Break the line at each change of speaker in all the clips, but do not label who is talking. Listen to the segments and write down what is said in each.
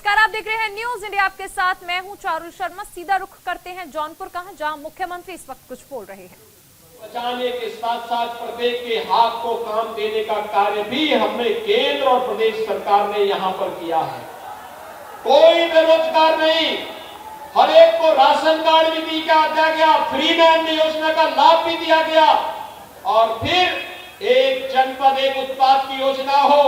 नमस्कार, आप देख रहे हैं न्यूज इंडिया। आपके साथ मैं हूं चारुल शर्मा। सीधा रुख करते हैं जौनपुर का, जहां मुख्यमंत्री इस वक्त कुछ बोल रहे हैं।
बचाने के साथ साथ प्रत्येक के हाथ को काम देने का कार्य भी हमने केंद्र और प्रदेश सरकार ने यहां पर किया है। कोई बेरोजगार नहीं, हर एक को राशन कार्ड भी दिया गया, फ्री मैन योजना का लाभ भी दिया गया। और फिर एक जनपद एक उत्पाद की योजना हो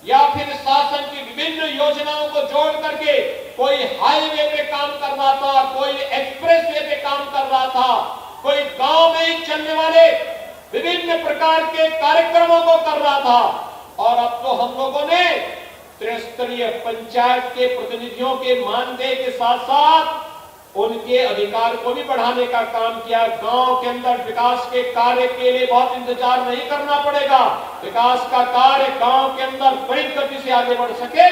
या फिर शासन की विभिन्न योजनाओं को जोड़ करके कोई हाईवे पे काम कर रहा था, कोई एक्सप्रेस वे पे काम कर रहा था, कोई गांव में ही चलने वाले विभिन्न प्रकार के कार्यक्रमों को कर रहा था। और अब तो हम लोगों ने त्रिस्तरीय पंचायत के प्रतिनिधियों के मानदेय के साथ साथ उनके अधिकार को भी बढ़ाने का काम किया। गांव के अंदर विकास के कार्य के लिए बहुत इंतजार नहीं करना पड़ेगा। विकास का कार्य गांव के अंदर त्वरित गति से आगे बढ़ सके,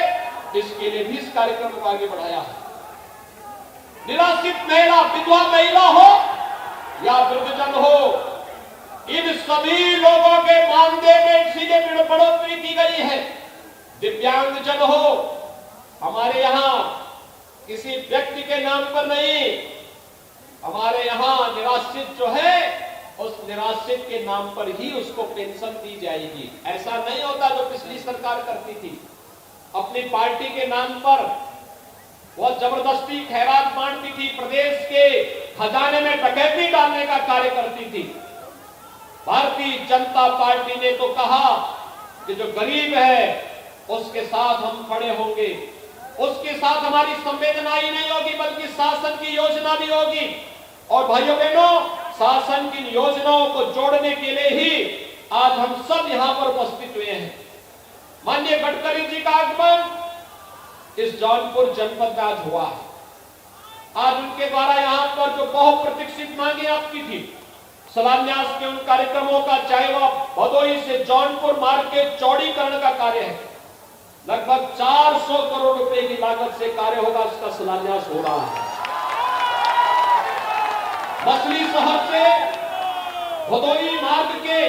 इसके लिए भी इस कार्यक्रम को आगे बढ़ाया है। निराश्रित महिला, विधवा महिला हो या वृद्धजन हो, इन सभी लोगों के मानदेय में सीधे बढ़ोतरी की गई है। दिव्यांगजन हो, हमारे यहाँ किसी व्यक्ति के नाम पर नहीं, हमारे यहाँ निराश्रित जो है उस निराश्रित के नाम पर ही उसको पेंशन दी जाएगी। ऐसा नहीं होता जो पिछली सरकार करती थी, अपनी पार्टी के नाम पर बहुत जबरदस्ती खैरात बांटती थी, प्रदेश के खजाने में डकैती डालने का कार्य करती थी। भारतीय जनता पार्टी ने तो कहा कि जो गरीब है उसके साथ हम खड़े होंगे, उसके साथ हमारी संवेदना ही नहीं होगी बल्कि शासन की योजना भी होगी। और भाइयों बहनों, शासन की योजनाओं को जोड़ने के लिए ही आज हम सब यहां पर उपस्थित हुए हैं। माननीय गडकरी जी का आगमन इस जौनपुर जनपद में आज हुआ है। आज उनके द्वारा यहां पर जो बहुप्रतीक्षित मांगे आपकी थी, शिलान्यास के उन कार्यक्रमों का, चाहे वह भदोही से जौनपुर मार्ग के चौड़ीकरण का कार्य है, लगभग 400 करोड़ रुपए की लागत से कार्य होगा, इसका शिलान्यास हो रहा है। मछली शहर से भदोही मार्ग के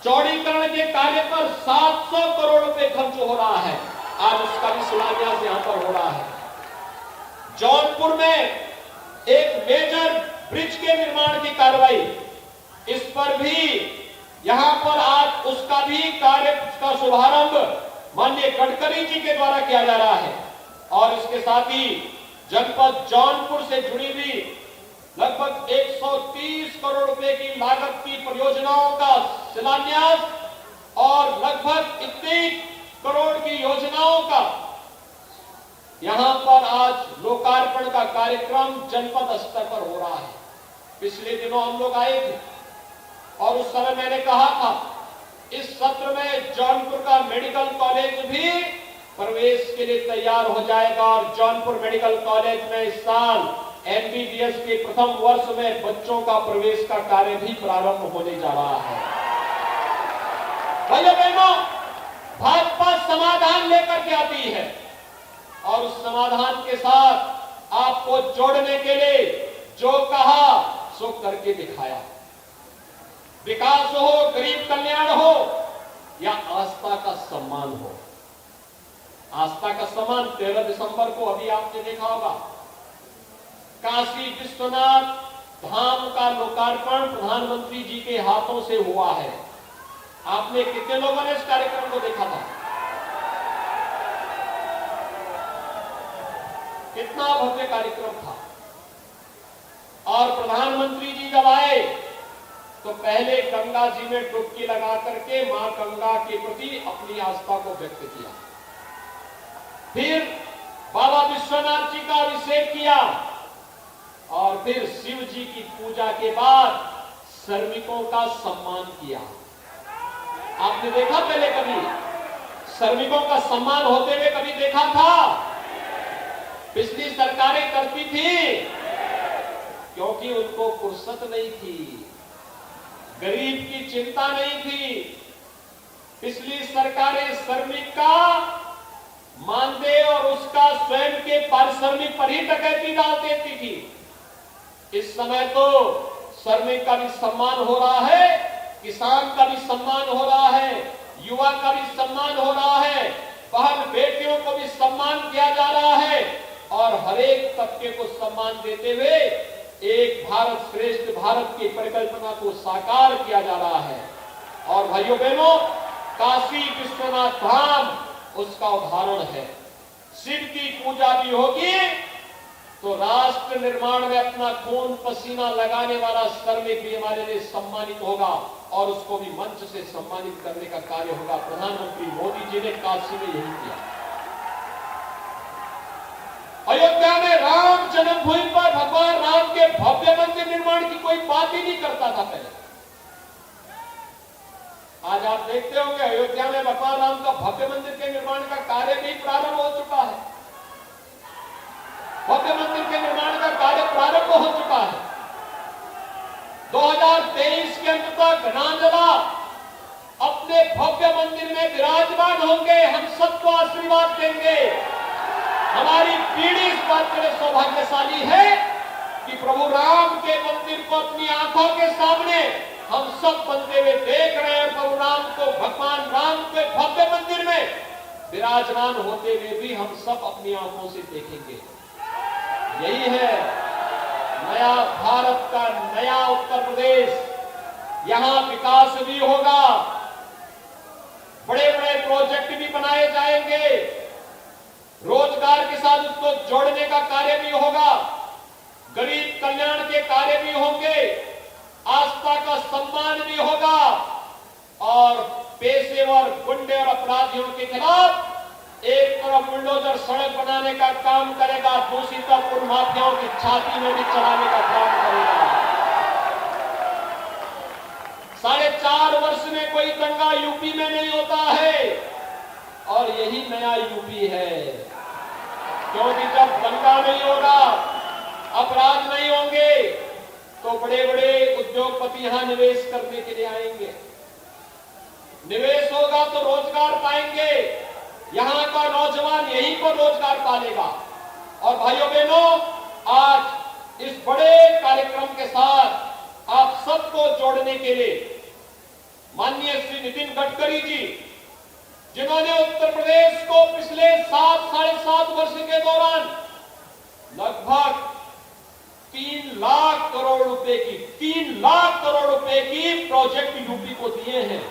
चौड़ीकरण के कार्य पर 700 करोड़ रुपए खर्च हो रहा है, आज उसका भी शिलान्यास यहां पर हो रहा है। जौनपुर में एक मेजर ब्रिज के निर्माण की कार्रवाई, इस पर भी यहां पर आज उसका भी कार्य का शुभारंभ माननीय गडकरी जी के द्वारा किया जा रहा है। और इसके साथ ही जनपद जौनपुर से जुड़ी हुई लगभग 130 करोड़ रुपए की लागत की परियोजनाओं का शिलान्यास और लगभग 21 करोड़ की योजनाओं का यहां पर आज लोकार्पण का कार्यक्रम जनपद स्तर पर हो रहा है। पिछले दिनों हम लोग आए थे और उस समय मैंने कहा था इस सत्र में जौनपुर का मेडिकल कॉलेज भी प्रवेश के लिए तैयार हो जाएगा। और जौनपुर मेडिकल कॉलेज में इस साल MBBS के प्रथम वर्ष में बच्चों का प्रवेश का कार्य भी प्रारंभ होने जा रहा है। भाइयों बहनों, भाजपा समाधान लेकर के आती है और उस समाधान के साथ आपको जोड़ने के लिए जो कहा सो करके दिखाया। विकास हो, गरीब कल्याण हो या आस्था का सम्मान हो। आस्था का सम्मान 13 दिसंबर को अभी आपने देखा होगा, काशी विश्वनाथ धाम का लोकार्पण प्रधानमंत्री जी के हाथों से हुआ है। आपने कितने लोगों ने इस कार्यक्रम को देखा था? कितना भव्य कार्यक्रम था। और प्रधानमंत्री जी जब आए तो पहले गंगा जी में डुबकी लगा करके मां गंगा के प्रति अपनी आस्था को व्यक्त किया, फिर बाबा विश्वनाथ जी का अभिषेक किया और फिर शिव जी की पूजा के बाद श्रमिकों का सम्मान किया। आपने देखा पहले कभी श्रमिकों का सम्मान होते हुए कभी देखा था? पिछली सरकारें करती थी क्योंकि उनको फुर्सत नहीं थी, गरीब की चिंता नहीं थी। पिछली सरकारें श्रमिक का मानदेय और उसका स्वयं के पारिश्रमिक पर ही डकैती डाल देती थी। इस समय तो श्रमिक का भी सम्मान हो रहा है, किसान का भी सम्मान हो रहा है, युवा का भी सम्मान हो रहा है, बहन बेटियों को भी सम्मान किया जा रहा है और हर एक तबके को सम्मान देते हुए एक भारत श्रेष्ठ भारत की परिकल्पना को साकार किया जा रहा है। और भाइयों बहनों, काशी विश्वनाथ धाम उसका उदाहरण है। शिव की पूजा भी होगी तो राष्ट्र निर्माण में अपना खून पसीना लगाने वाला श्रमिक भी हमारे लिए सम्मानित होगा और उसको भी मंच से सम्मानित करने का कार्य होगा। प्रधानमंत्री मोदी जी ने काशी में यही किया। अयोध्या में राम जन्मभूमि पर भगवान राम के भव्य मंदिर निर्माण की कोई बात ही नहीं करता था पहले। आज आप देखते होंगे अयोध्या में भगवान राम का भव्य मंदिर के निर्माण का कार्य भी प्रारंभ हो चुका है। भव्य मंदिर के निर्माण का कार्य प्रारंभ हो चुका है। 2023 के अंत तक रांझला अपने भव्य मंदिर में विराजमान होंगे। हम सबको आशीर्वाद देंगे। हमारी पीढ़ी इस बात के लिए सौभाग्यशाली है कि प्रभु राम के मंदिर को अपनी आंखों के सामने हम सब बनते हुए देख रहे हैं। प्रभु राम को, भगवान राम के भव्य मंदिर में विराजमान होते हुए भी हम सब अपनी आंखों से देखेंगे। यही है नया भारत का नया उत्तर प्रदेश। यहां विकास भी होगा, बड़े बड़े प्रोजेक्ट भी बनाए जाएंगे, रोजगार के साथ उसको जोड़ने का कार्य भी होगा, गरीब कल्याण के कार्य भी होंगे, आस्था का सम्मान भी होगा और पेशेवर गुंडे और अपराधियों के खिलाफ एक तरफ बुलडोजर सड़क बनाने का काम करेगा, दूसरी तरफ उन माफियाओं की छाती में भी चढ़ाने का काम करेगा। 4.5 वर्ष में कोई दंगा यूपी में नहीं होता है और यही नया यूपी है। क्योंकि जब दंगा नहीं होगा, अपराध नहीं होंगे तो बड़े बड़े उद्योगपति यहां निवेश करने के लिए आएंगे। निवेश होगा तो रोजगार पाएंगे। यहां का नौजवान यहीं पर रोजगार पालेगा। और भाइयों बहनों, आज इस बड़े कार्यक्रम के साथ आप सबको जोड़ने के लिए माननीय श्री नितिन गडकरी जी, जिन्होंने उत्तर प्रदेश को पिछले 7-7.5 वर्ष के दौरान लगभग 3 लाख करोड़ रुपए की प्रोजेक्ट यूपी को दिए हैं,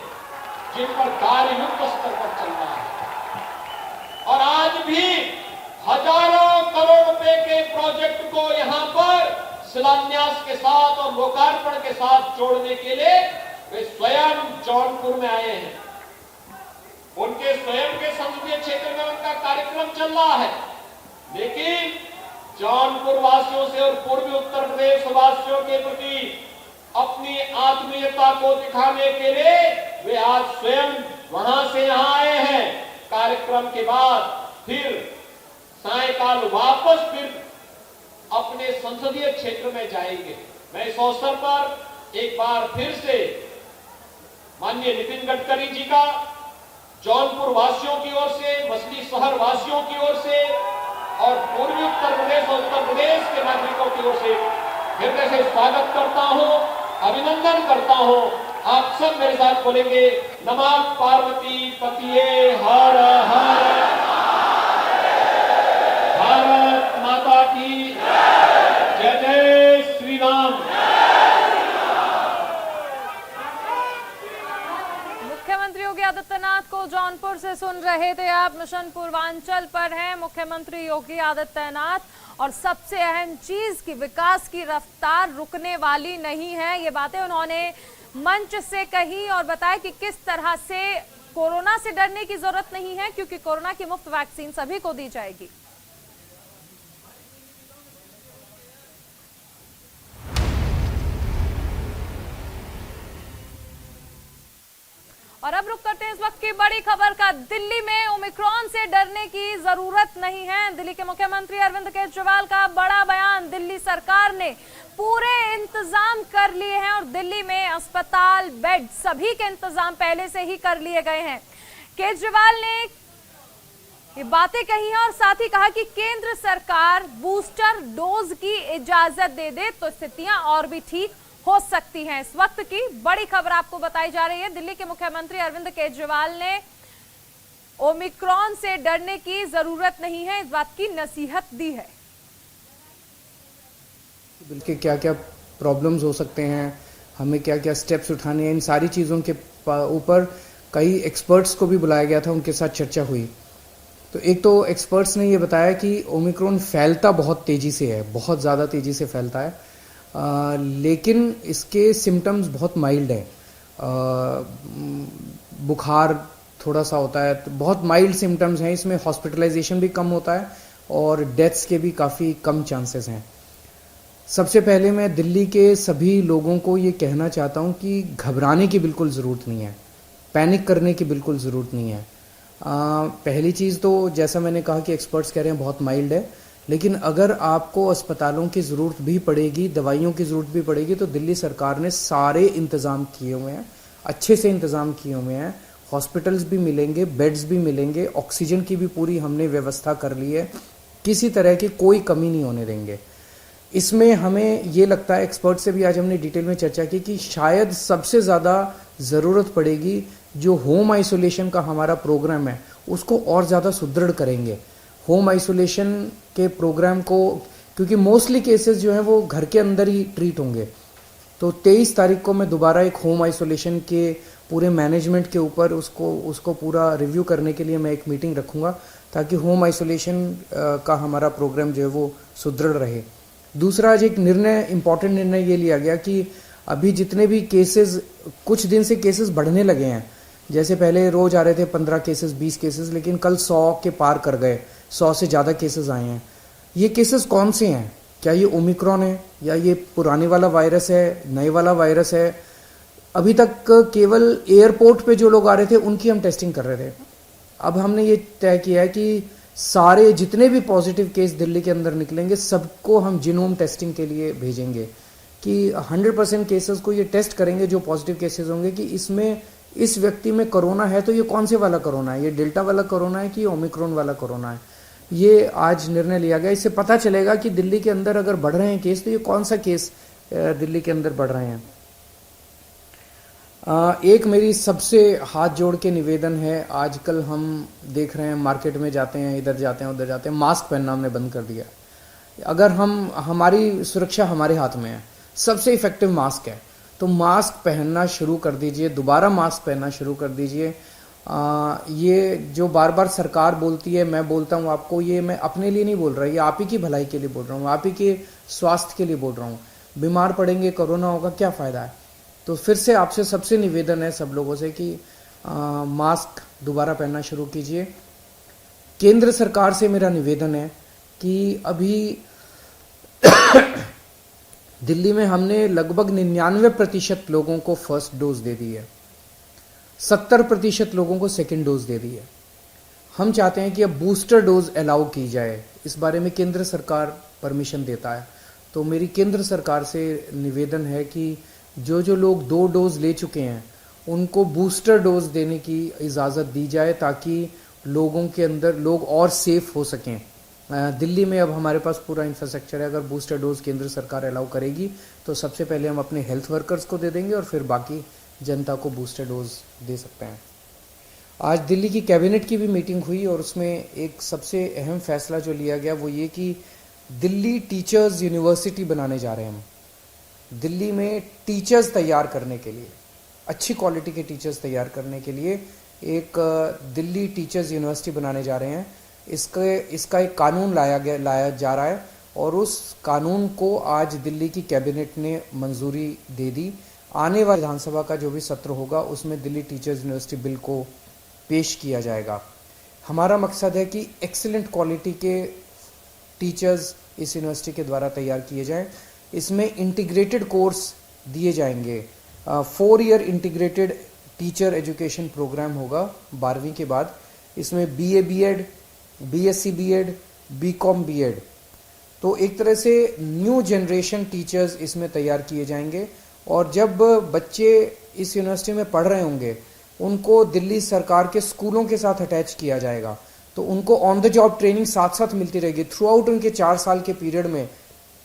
जिन पर कार्य युद्ध स्तर पर चल रहा है। और आज भी हजारों करोड़ रुपए के प्रोजेक्ट को यहां पर शिलान्यास के साथ और लोकार्पण के साथ जोड़ने के लिए वे स्वयं जौनपुर में आए हैं। उनके स्वयं के संसदीय क्षेत्र में उनका कार्यक्रम चल रहा है, लेकिन जौनपुर वासियों से और पूर्वी उत्तर प्रदेश वासियों के प्रति अपनी आत्मीयता को दिखाने के लिए वे आज स्वयं वहां से यहां आए हैं। कार्यक्रम के बाद फिर सायंकाल वापस फिर अपने संसदीय क्षेत्र में जाएंगे। मैं इस अवसर पर एक बार फिर से माननीय नितिन गडकरी जी का जौनपुर वासियों की ओर से, मछली शहर वासियों की ओर से और पूर्वी उत्तर प्रदेश और उत्तर प्रदेश के नागरिकों की ओर से हृदय से स्वागत करता हूं, अभिनंदन करता हूं। आप सब मेरे साथ बोलेंगे, नमः पार्वती पतिये हर हर, भारत माता की जय जय श्री राम।
मुख्यमंत्री योगी आदित्यनाथ को जौनपुर से सुन रहे थे आप। मिशन पूर्वांचल पर हैं मुख्यमंत्री योगी आदित्यनाथ और सबसे अहम चीज की विकास की रफ्तार रुकने वाली नहीं है। ये बातें उन्होंने मंच से कही और बताया कि किस तरह से कोरोना से डरने की जरूरत नहीं है, क्योंकि कोरोना की मुफ्त वैक्सीन सभी को दी जाएगी। और अब रुक करते हैं इस वक्त की बड़ी खबर का। दिल्ली में ओमिक्रॉन से डरने की जरूरत नहीं है। दिल्ली के मुख्यमंत्री अरविंद केजरीवाल का बड़ा बयान। दिल्ली सरकार ने पूरे इंतजाम कर लिए हैं और दिल्ली में अस्पताल, बेड सभी के इंतजाम पहले से ही कर लिए गए हैं। केजरीवाल ने ये बातें कही हैं और साथ ही कहा कि केंद्र सरकार बूस्टर डोज की इजाजत दे दे तो स्थितियां और भी ठीक हो सकती हैं। इस वक्त की बड़ी खबर आपको बताई जा रही है। दिल्ली के मुख्यमंत्री अरविंद केजरीवाल ने ओमिक्रॉन से डरने की जरूरत नहीं है, इस बात की नसीहत दी है।
बिल्कुल क्या क्या प्रॉब्लम्स हो सकते हैं, हमें क्या क्या स्टेप्स उठाने हैं, इन सारी चीज़ों के ऊपर कई एक्सपर्ट्स को भी बुलाया गया था, उनके साथ चर्चा हुई। तो एक तो एक्सपर्ट्स ने ये बताया कि ओमिक्रॉन फैलता बहुत तेज़ी से है, बहुत ज़्यादा तेज़ी से फैलता है, लेकिन इसके सिम्टम्स बहुत माइल्ड है। बुखार थोड़ा सा होता है, तो बहुत माइल्ड सिम्टम्स हैं, इसमें हॉस्पिटलाइजेशन भी कम होता है और डेथ्स के भी काफ़ी कम चांसेस हैं। सबसे पहले मैं दिल्ली के सभी लोगों को ये कहना चाहता हूँ कि घबराने की बिल्कुल ज़रूरत नहीं है, पैनिक करने की बिल्कुल ज़रूरत नहीं है। पहली चीज़ तो जैसा मैंने कहा कि एक्सपर्ट्स कह रहे हैं बहुत माइल्ड है, लेकिन अगर आपको अस्पतालों की ज़रूरत भी पड़ेगी, दवाइयों की ज़रूरत भी पड़ेगी, तो दिल्ली सरकार ने सारे इंतज़ाम किए हुए हैं, अच्छे से इंतज़ाम किए हुए हैं। हॉस्पिटल्स भी मिलेंगे, बेड्स भी मिलेंगे, ऑक्सीजन की भी पूरी हमने व्यवस्था कर ली है, किसी तरह की कोई कमी नहीं होने देंगे। इसमें हमें ये लगता है, एक्सपर्ट से भी आज हमने डिटेल में चर्चा की, कि शायद सबसे ज़्यादा ज़रूरत पड़ेगी जो होम आइसोलेशन का हमारा प्रोग्राम है उसको और ज़्यादा सुदृढ़ करेंगे। होम आइसोलेशन के प्रोग्राम को, क्योंकि मोस्टली केसेस जो हैं वो घर के अंदर ही ट्रीट होंगे, तो 23 तारीख को मैं दोबारा एक होम आइसोलेशन के पूरे मैनेजमेंट के ऊपर उसको पूरा रिव्यू करने के लिए मैं एक मीटिंग रखूँगा, ताकि होम आइसोलेशन का हमारा प्रोग्राम जो है वो सुदृढ़ रहे। दूसरा, आज एक इम्पॉर्टेंट निर्णय ये लिया गया कि अभी जितने भी केसेस, कुछ दिन से केसेस बढ़ने लगे हैं, जैसे पहले रोज आ रहे थे 15 केसेस 20 केसेस, लेकिन कल 100 के पार कर गए, 100 से ज़्यादा केसेस आए हैं। ये केसेस कौन से हैं? क्या ये ओमिक्रॉन है या ये पुराने वाला वायरस है, नए वाला वायरस है? अभी तक केवल एयरपोर्ट पे जो लोग आ रहे थे उनकी हम टेस्टिंग कर रहे थे। अब हमने ये तय किया है कि सारे जितने भी पॉजिटिव केस दिल्ली के अंदर निकलेंगे सबको हम जीनोम टेस्टिंग के लिए भेजेंगे, कि 100% केसेस को ये टेस्ट करेंगे जो पॉजिटिव केसेस होंगे, कि इसमें इस व्यक्ति में कोरोना है तो ये कौन से वाला कोरोना है, ये डेल्टा वाला कोरोना है कि ओमिक्रॉन वाला कोरोना है। ये आज निर्णय लिया गया। इससे पता चलेगा कि दिल्ली के अंदर अगर बढ़ रहे हैं केस तो ये कौन सा केस दिल्ली के अंदर बढ़ रहे हैं। एक मेरी सबसे हाथ जोड़ के निवेदन है, आजकल हम देख रहे हैं मार्केट में जाते हैं, इधर जाते हैं उधर जाते हैं, मास्क पहनना हमने बंद कर दिया। अगर हमारी सुरक्षा हमारे हाथ में है, सबसे इफेक्टिव मास्क है, तो मास्क पहनना शुरू कर दीजिए, दोबारा मास्क पहनना शुरू कर दीजिए। ये जो बार बार सरकार बोलती है, मैं बोलता हूँ आपको, ये मैं अपने लिए नहीं बोल रहा, ये आप ही की भलाई के लिए बोल रहा हूँ, आप ही के स्वास्थ्य के लिए बोल रहा हूँ। बीमार पड़ेंगे, कोरोना होगा, क्या फ़ायदा है? तो फिर से आपसे सबसे निवेदन है सब लोगों से कि मास्क दोबारा पहनना शुरू कीजिए। केंद्र सरकार से मेरा निवेदन है कि अभी दिल्ली में हमने लगभग 99% लोगों को फर्स्ट डोज दे दी है, 70% लोगों को सेकेंड डोज दे दी है। हम चाहते हैं कि अब बूस्टर डोज अलाउ की जाए, इस बारे में केंद्र सरकार परमिशन देता है। तो मेरी केंद्र सरकार से निवेदन है कि जो लोग 2 डोज ले चुके हैं उनको बूस्टर डोज देने की इजाज़त दी जाए, ताकि लोगों के अंदर लोग और सेफ हो सकें। दिल्ली में अब हमारे पास पूरा इंफ्रास्ट्रक्चर है, अगर बूस्टर डोज केंद्र सरकार अलाउ करेगी तो सबसे पहले हम अपने हेल्थ वर्कर्स को दे देंगे और फिर बाकी जनता को बूस्टर डोज दे सकते हैं। आज दिल्ली की कैबिनेट की भी मीटिंग हुई और उसमें एक सबसे अहम फैसला जो लिया गया वो ये कि दिल्ली टीचर्स यूनिवर्सिटी बनाने जा रहे हैं हम। दिल्ली में टीचर्स तैयार करने के लिए, अच्छी क्वालिटी के टीचर्स तैयार करने के लिए एक दिल्ली टीचर्स यूनिवर्सिटी बनाने जा रहे हैं। इसका एक कानून लाया जा रहा है और उस कानून को आज दिल्ली की कैबिनेट ने मंजूरी दे दी। आने वाले विधानसभा का जो भी सत्र होगा उसमें दिल्ली टीचर्स यूनिवर्सिटी बिल को पेश किया जाएगा। हमारा मकसद है कि एक्सीलेंट क्वालिटी के टीचर्स इस यूनिवर्सिटी के द्वारा तैयार किए जाएं। इसमें इंटीग्रेटेड कोर्स दिए जाएंगे। 4 year integrated teacher education programme होगा 12वीं के बाद। इसमें BA BEd, BSc BEd, BCom BEd, तो एक तरह से न्यू जनरेशन टीचर्स इसमें तैयार किए जाएंगे। और जब बच्चे इस यूनिवर्सिटी में पढ़ रहे होंगे उनको दिल्ली सरकार के स्कूलों के साथ अटैच किया जाएगा, तो उनको ऑन द जॉब ट्रेनिंग साथ साथ मिलती रहेगी। थ्रू आउट उनके 4 साल के पीरियड में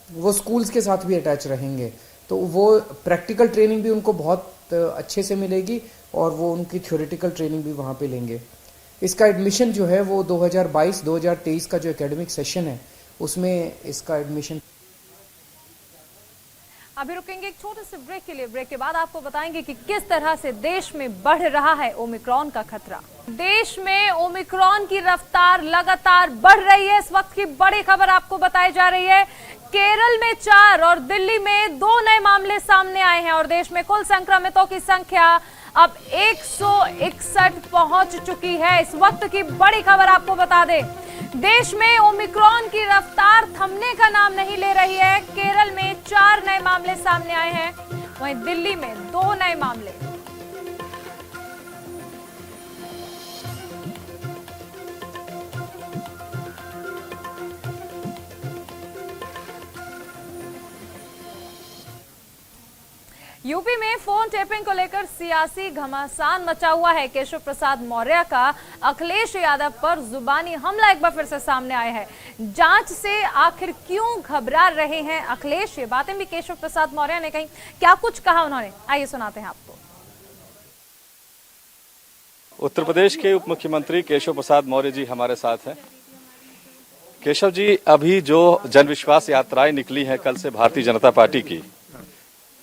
वो स्कूल्स के साथ भी अटैच रहेंगे, तो वो प्रैक्टिकल ट्रेनिंग भी उनको बहुत अच्छे से मिलेगी और वो उनकी थ्योरेटिकल ट्रेनिंग भी वहाँ पे लेंगे। इसका एडमिशन जो है वो 2022-2023 का जो एकेडमिक सेशन है उसमें इसका एडमिशन।
अभी रुकेंगे एक छोटे से ब्रेक के लिए। ब्रेक के बाद आपको बताएंगे कि किस तरह से देश में बढ़ रहा है ओमिक्रॉन का खतरा। देश में ओमिक्रॉन की रफ्तार लगातार बढ़ रही है। इस वक्त की बड़ी खबर आपको बताई जा रही है। केरल में 4 और दिल्ली में 2 नए मामले सामने आए हैं और देश में कुल संक्रमितों की संख्या अब 161 पहुंच चुकी है। इस वक्त की बड़ी खबर आपको बता दें, देश में ओमिक्रॉन की रफ्तार थमने का नाम नहीं ले रही है। केरल में 4 नए मामले सामने आए हैं, वहीं दिल्ली में 2 नए मामले। यूपी में फोन टेपिंग को लेकर सियासी घमासान मचा हुआ है। केशव प्रसाद मौर्य का अखिलेश यादव पर जुबानी हमला एक बार फिर से सामने आया है। जांच से आखिर क्यों घबरा रहे हैं अखिलेश, ये बातें भी केशव प्रसाद मौर्य ने कही। क्या कुछ कहा उन्होंने, आइए सुनाते हैं आपको।
उत्तर प्रदेश के उप मुख्यमंत्री केशव प्रसाद मौर्य जी हमारे साथ हैं। केशव जी, अभी जो जन विश्वास यात्राएं निकली हैं कल से भारतीय जनता पार्टी की,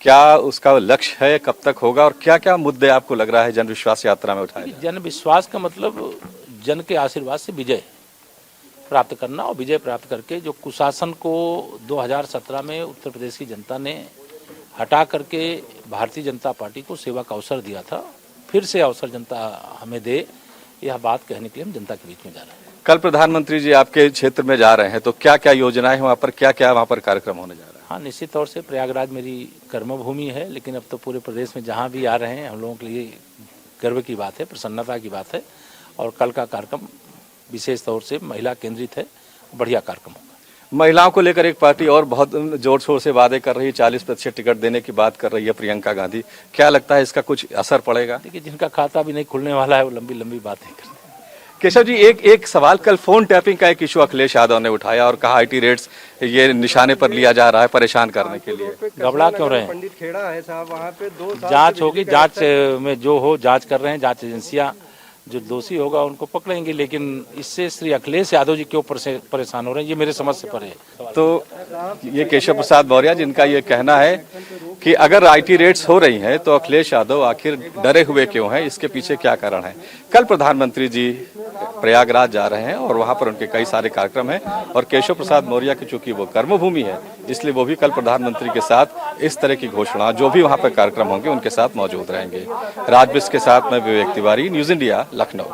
क्या उसका लक्ष्य है, कब तक होगा और क्या क्या मुद्दे आपको लग रहा है जन विश्वास यात्रा में उठाए?
जन विश्वास का मतलब जन के आशीर्वाद से विजय प्राप्त करना, और विजय प्राप्त करके जो कुशासन को 2017 में उत्तर प्रदेश की जनता ने हटा करके भारतीय जनता पार्टी को सेवा का अवसर दिया था, फिर से अवसर जनता हमें दे, यह बात कहने के लिए हम जनता के बीच में जा रहे हैं।
कल प्रधानमंत्री जी आपके क्षेत्र में जा रहे हैं, तो क्या क्या योजनाएं वहाँ पर, क्या क्या वहाँ पर कार्यक्रम होने जा रहा है?
हाँ, निश्चित तौर से प्रयागराज मेरी कर्मभूमि है, लेकिन अब तो पूरे प्रदेश में जहाँ भी आ रहे हैं हम लोगों के लिए गर्व की बात है, प्रसन्नता की बात है। और कल का कार्यक्रम विशेष तौर से महिला केंद्रित है, बढ़िया कार्यक्रम होगा।
महिलाओं को लेकर एक पार्टी और बहुत जोर शोर से वादे कर रही है, 40% टिकट देने की बात कर रही है प्रियंका गांधी। क्या लगता है इसका कुछ असर पड़ेगा?
देखिए, जिनका खाता भी नहीं खुलने वाला है वो लंबी लंबी बातें करते हैं।
केशव जी, एक सवाल, कल फोन टैपिंग का एक इशू अखिलेश यादव ने उठाया और कहा IT रेट्स ये निशाने पर लिया जा रहा है परेशान करने के लिए।
घबरा क्यों रहे हैं?
पंडित खेड़ा है साहब, वहाँ पे 2 साल
जांच होगी, जांच में जो हो जांच कर रहे हैं, जांच एजेंसियां जो दोषी होगा उनको पकड़ेंगे, लेकिन इससे श्री अखिलेश यादव जी क्यों परेशान हो रहे हैं, ये मेरे समझ से परे है।
तो ये केशव प्रसाद मौर्य जिनका ये कहना है कि अगर IT रेट्स हो रही हैं तो अखिलेश यादव आखिर डरे हुए क्यों हैं, इसके पीछे क्या कारण है? कल प्रधानमंत्री जी प्रयागराज जा रहे हैं और वहां पर उनके कई सारे कार्यक्रम हैं और केशव प्रसाद मौर्य की चूंकि वो कर्मभूमि है, इसलिए वो भी कल प्रधानमंत्री के साथ इस तरह की घोषणा, जो भी वहां पर कार्यक्रम होंगे उनके साथ मौजूद रहेंगे। राजबिस के साथ मैं विवेक तिवारी, न्यूज़ इंडिया, लखनऊ।